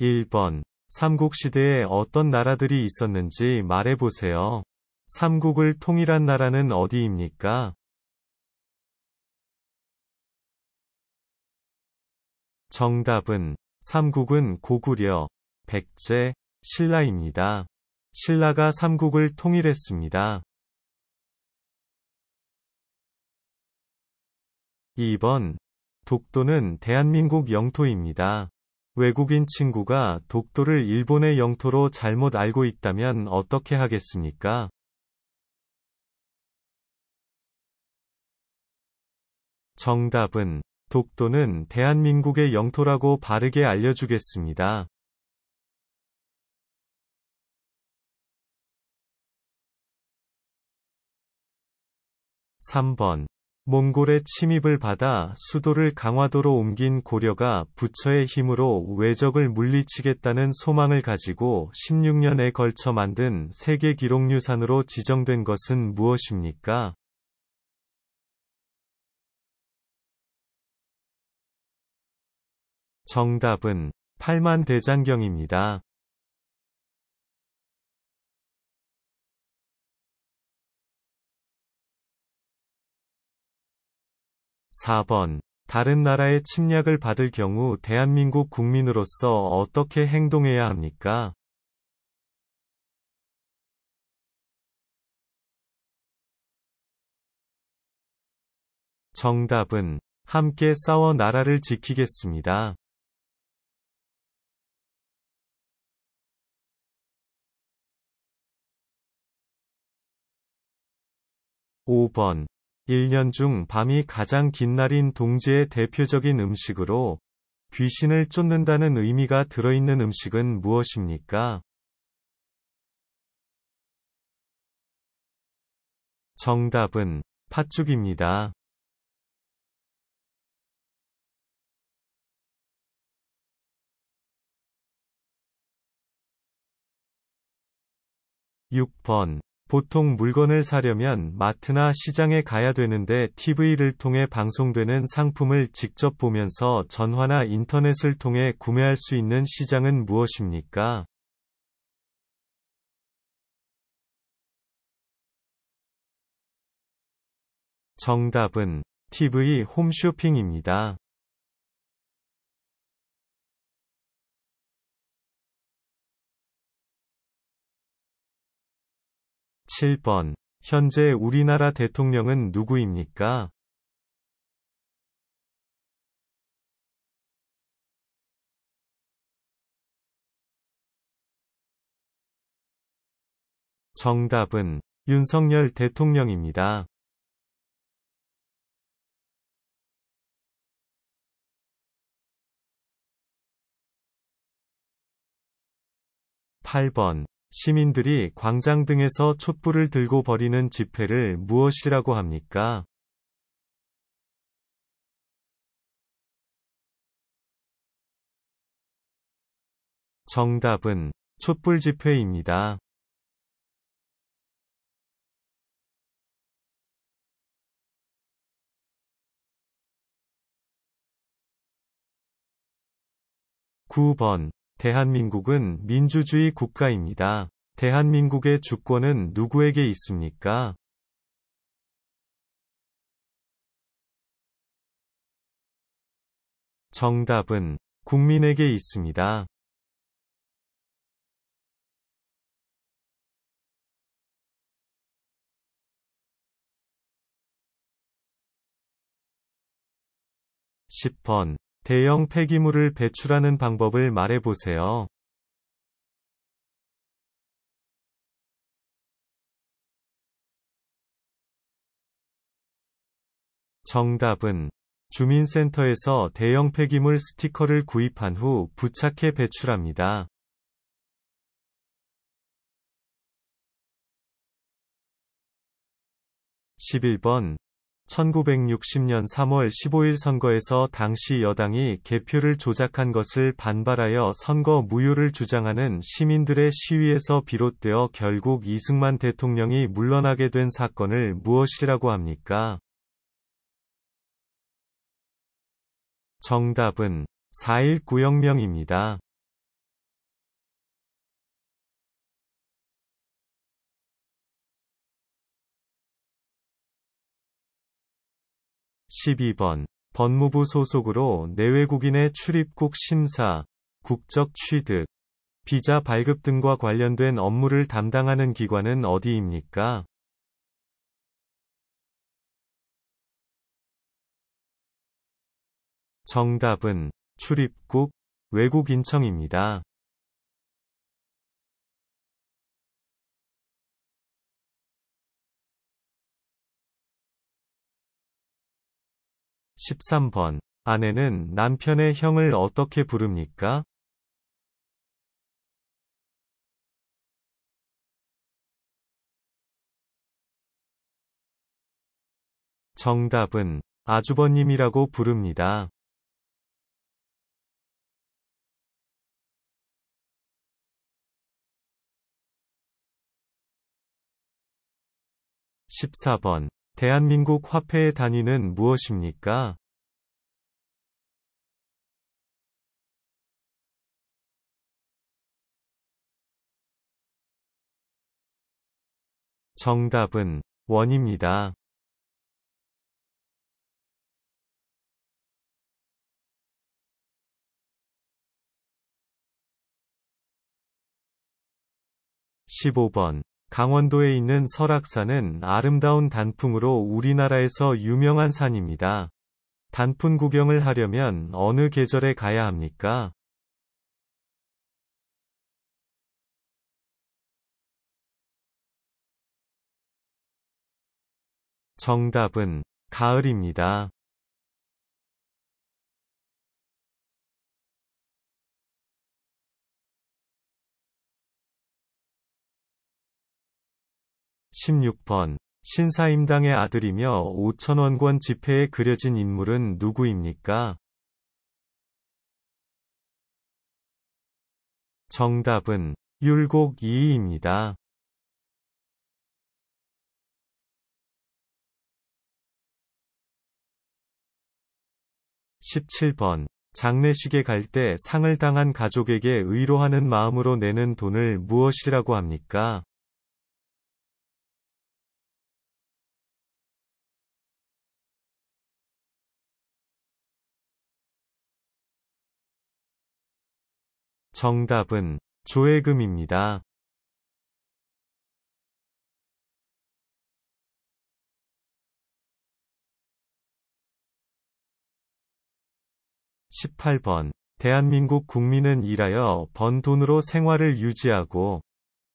1번. 삼국시대에 어떤 나라들이 있었는지 말해보세요. 삼국을 통일한 나라는 어디입니까? 정답은 삼국은 고구려, 백제, 신라입니다. 신라가 삼국을 통일했습니다. 2번. 독도는 대한민국 영토입니다. 외국인 친구가 독도를 일본의 영토로 잘못 알고 있다면 어떻게 하겠습니까? 정답은 독도는 대한민국의 영토라고 바르게 알려주겠습니다. 3번. 몽골의 침입을 받아 수도를 강화도로 옮긴 고려가 부처의 힘으로 외적을 물리치겠다는 소망을 가지고 16년에 걸쳐 만든 세계 기록유산으로 지정된 것은 무엇입니까? 정답은 팔만대장경입니다. 4번. 다른 나라의 침략을 받을 경우 대한민국 국민으로서 어떻게 행동해야 합니까? 정답은 함께 싸워 나라를 지키겠습니다. 5번. 1년 중 밤이 가장 긴 날인 동지의 대표적인 음식으로 귀신을 쫓는다는 의미가 들어있는 음식은 무엇입니까? 정답은 팥죽입니다. 6번. 보통 물건을 사려면 마트나 시장에 가야 되는데 TV를 통해 방송되는 상품을 직접 보면서 전화나 인터넷을 통해 구매할 수 있는 시장은 무엇입니까? 정답은 TV 홈쇼핑입니다. 7번. 현재 우리나라 대통령은 누구입니까? 정답은 윤석열 대통령입니다. 8번. 시민들이 광장 등에서 촛불을 들고 벌이는 집회를 무엇이라고 합니까? 정답은 촛불 집회입니다. 9번. 대한민국은 민주주의 국가입니다. 대한민국의 주권은 누구에게 있습니까? 정답은 국민에게 있습니다. 10번. 대형 폐기물을 배출하는 방법을 말해보세요. 정답은 주민센터에서 대형 폐기물 스티커를 구입한 후 부착해 배출합니다. 11번. 1960년 3월 15일 선거에서 당시 여당이 개표를 조작한 것을 반발하여 선거 무효를 주장하는 시민들의 시위에서 비롯되어 결국 이승만 대통령이 물러나게 된 사건을 무엇이라고 합니까? 정답은 4.19 혁명입니다. 12번. 법무부 소속으로 내외국인의 출입국 심사, 국적 취득, 비자 발급 등과 관련된 업무를 담당하는 기관은 어디입니까? 정답은 출입국, 외국인청입니다. 13번. 아내는 남편의 형을 어떻게 부릅니까? 정답은 아주버님이라고 부릅니다. 14번. 대한민국 화폐의 단위는 무엇입니까? 정답은 원입니다. 15번. 강원도에 있는 설악산은 아름다운 단풍으로 우리나라에서 유명한 산입니다. 단풍 구경을 하려면 어느 계절에 가야 합니까? 정답은 가을입니다. 16번. 신사임당의 아들이며 5천원권 지폐에 그려진 인물은 누구입니까? 정답은 율곡 이이입니다. 17번. 장례식에 갈 때 상을 당한 가족에게 의로하는 마음으로 내는 돈을 무엇이라고 합니까? 정답은 조회금입니다. 18번. 대한민국 국민은 일하여 번 돈으로 생활을 유지하고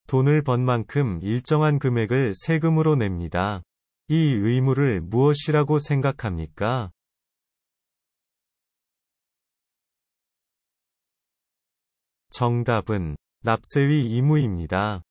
돈을 번 만큼 일정한 금액을 세금으로 냅니다. 이 의무를 무엇이라고 생각합니까? 정답은 납세의 의무입니다.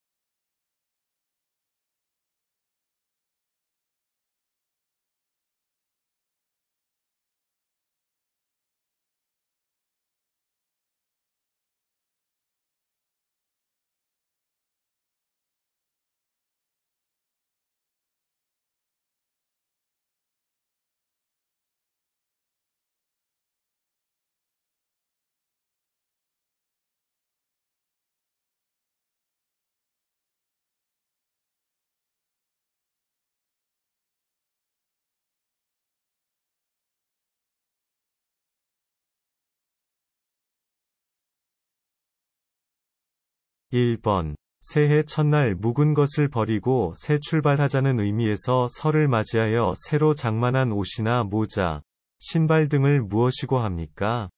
1번. 새해 첫날 묵은 것을 버리고 새 출발하자는 의미에서 설을 맞이하여 새로 장만한 옷이나 모자, 신발 등을 무엇이고 합니까?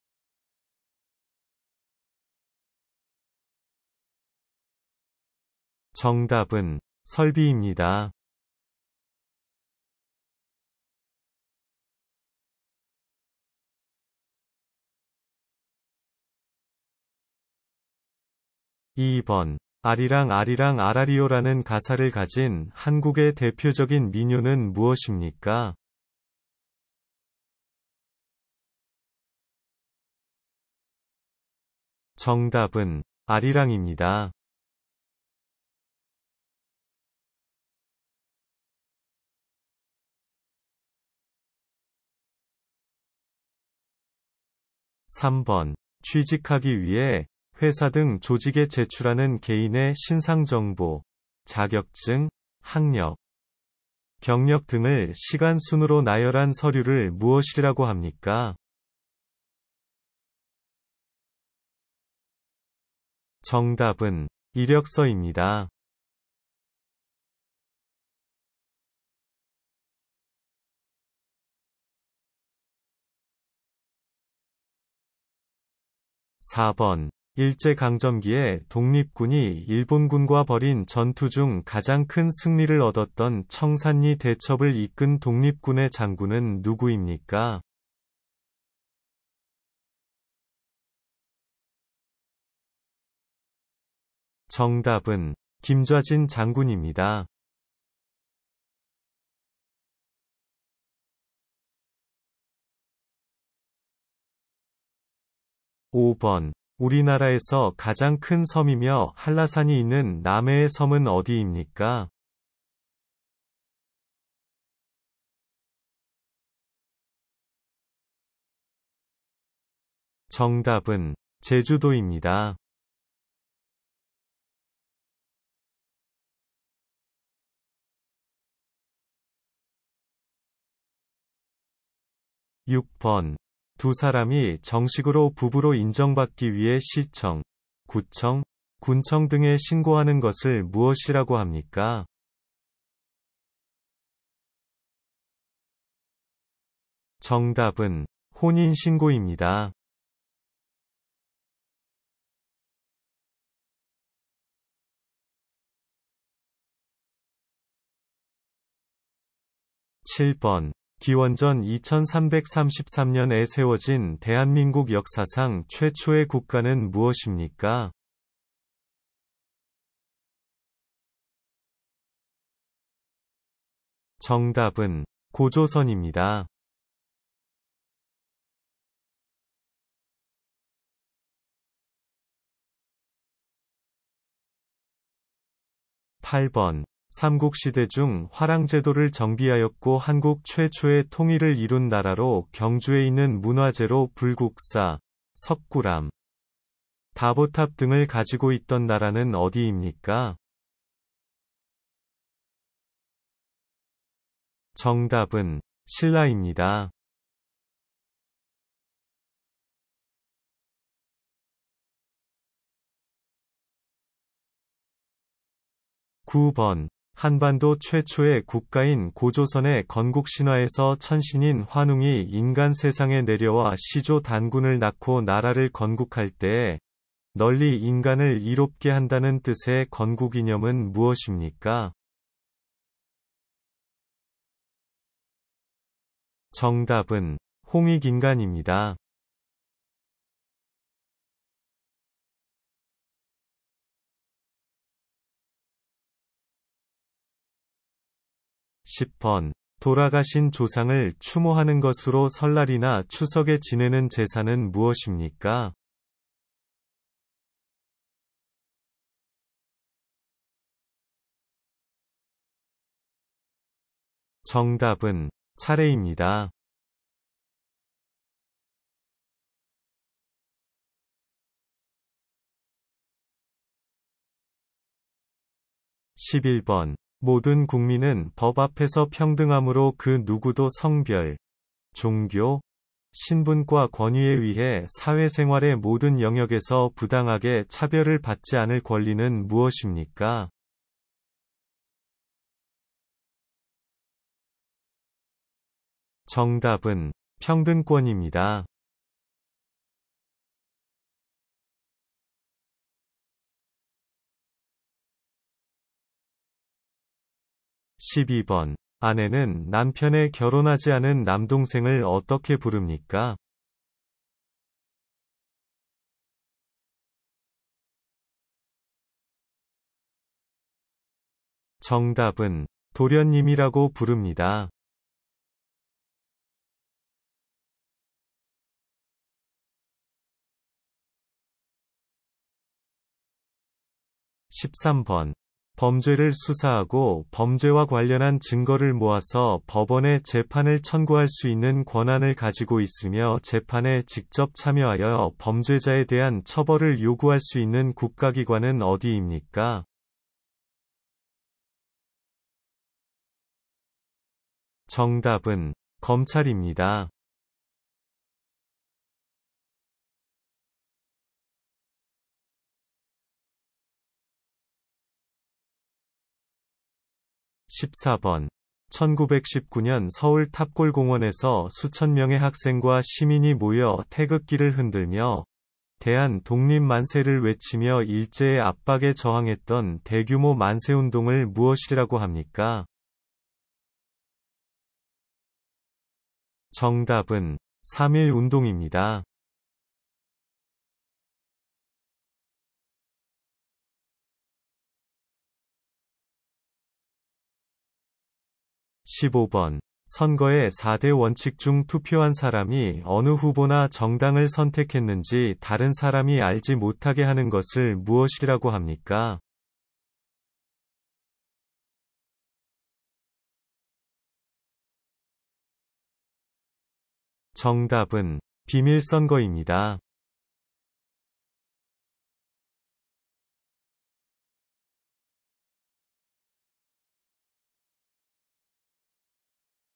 정답은 설비입니다. 2번. 아리랑 아리랑 아라리오라는 가사를 가진 한국의 대표적인 민요는 무엇입니까? 정답은 아리랑입니다. 3번. 취직하기 위해 회사 등 조직에 제출하는 개인의 신상정보, 자격증, 학력, 경력 등을 시간 순으로 나열한 서류를 무엇이라고 합니까? 정답은 이력서입니다. 4번. 일제강점기에 독립군이 일본군과 벌인 전투 중 가장 큰 승리를 얻었던 청산리 대첩을 이끈 독립군의 장군은 누구입니까? 정답은 김좌진 장군입니다. 5번. 우리나라에서 가장 큰 섬이며 한라산이 있는 남해의 섬은 어디입니까? 정답은 제주도입니다. 6번. 두 사람이 정식으로 부부로 인정받기 위해 시청, 구청, 군청 등에 신고하는 것을 무엇이라고 합니까? 정답은 혼인신고입니다. 7번. 기원전 2333년에 세워진 대한민국 역사상 최초의 국가는 무엇입니까? 정답은 고조선입니다. 8번. 삼국시대 중 화랑제도를 정비하였고 한국 최초의 통일을 이룬 나라로 경주에 있는 문화재로 불국사, 석굴암, 다보탑 등을 가지고 있던 나라는 어디입니까? 정답은 신라입니다. 9번. 한반도 최초의 국가인 고조선의 건국신화에서 천신인 환웅이 인간 세상에 내려와 시조 단군을 낳고 나라를 건국할 때에 널리 인간을 이롭게 한다는 뜻의 건국이념은 무엇입니까? 정답은 홍익인간입니다. 10번. 돌아가신 조상을 추모하는 것으로 설날이나 추석에 지내는 제사는 무엇입니까? 정답은 차례입니다. 11번. 모든 국민은 법 앞에서 평등하므로 그 누구도 성별, 종교, 신분과 권위에 의해 사회생활의 모든 영역에서 부당하게 차별을 받지 않을 권리는 무엇입니까? 정답은 평등권입니다. 12번. 아내는 남편의 결혼하지 않은 남동생을 어떻게 부릅니까? 정답은 도련님이라고 부릅니다. 13번. 범죄를 수사하고 범죄와 관련한 증거를 모아서 법원에 재판을 청구할 수 있는 권한을 가지고 있으며 재판에 직접 참여하여 범죄자에 대한 처벌을 요구할 수 있는 국가기관은 어디입니까? 정답은 검찰입니다. 14번. 1919년 서울 탑골공원에서 수천 명의 학생과 시민이 모여 태극기를 흔들며 대한 독립 만세를 외치며 일제의 압박에 저항했던 대규모 만세운동을 무엇이라고 합니까? 정답은 3.1 운동입니다. 15번. 선거의 4대 원칙 중 투표한 사람이 어느 후보나 정당을 선택했는지 다른 사람이 알지 못하게 하는 것을 무엇이라고 합니까? 정답은 비밀선거입니다.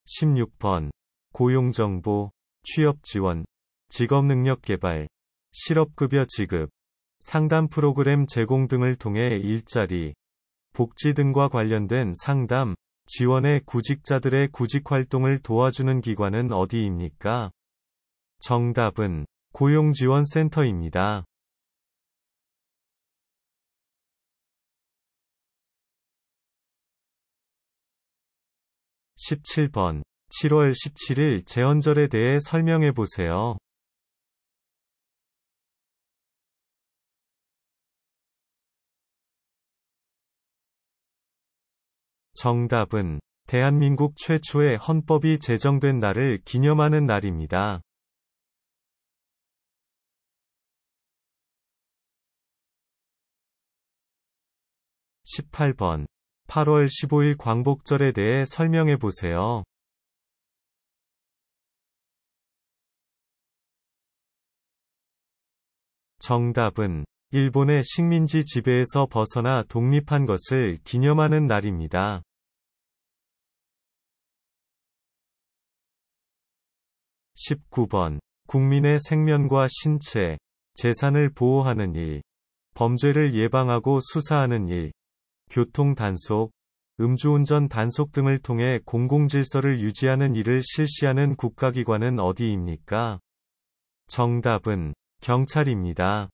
16번. 고용정보, 취업지원, 직업능력개발, 실업급여 지급, 상담 프로그램 제공 등을 통해 일자리, 복지 등과 관련된 상담, 지원의 구직자들의 구직활동을 도와주는 기관은 어디입니까? 정답은 고용지원센터입니다. 17번. 7월 17일 제헌절에 대해 설명해 보세요. 정답은 대한민국 최초의 헌법이 제정된 날을 기념하는 날입니다. 18번. 8월 15일 광복절에 대해 설명해 보세요. 정답은 일본의 식민지 지배에서 벗어나 독립한 것을 기념하는 날입니다. 19번. 국민의 생명과 신체, 재산을 보호하는 일, 범죄를 예방하고 수사하는 일, 교통 단속, 음주운전 단속 등을 통해 공공질서를 유지하는 일을 실시하는 국가기관은 어디입니까? 정답은 경찰입니다.